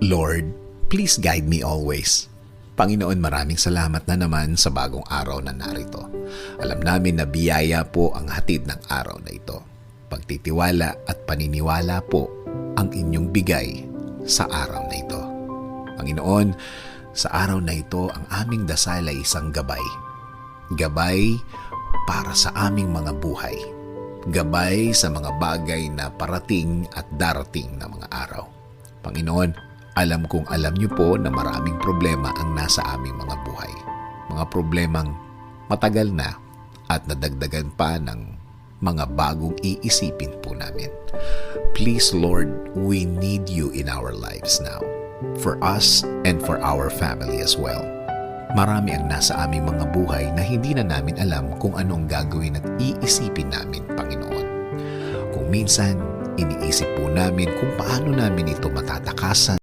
Lord, please guide me always. Panginoon, maraming salamat na naman sa bagong araw na narito. Alam namin na biyaya po ang hatid ng araw na ito. Pagtitiwala at paniniwala po ang inyong bigay sa araw na ito. Panginoon, sa araw na ito ang aming dasal ay isang gabay. Gabay para sa aming mga buhay. Gabay sa mga bagay na parating at darating na mga araw. Panginoon, alam kong alam niyo po na maraming problema ang nasa aming mga buhay. Mga problemang matagal na at nadagdagan pa ng mga bagong iisipin po namin. Please Lord, we need you in our lives now. For us and for our family as well. Marami ang nasa aming mga buhay na hindi na namin alam kung anong gagawin at iisipin namin, Panginoon. Kung minsan, iniisip po namin kung paano namin ito matatakasan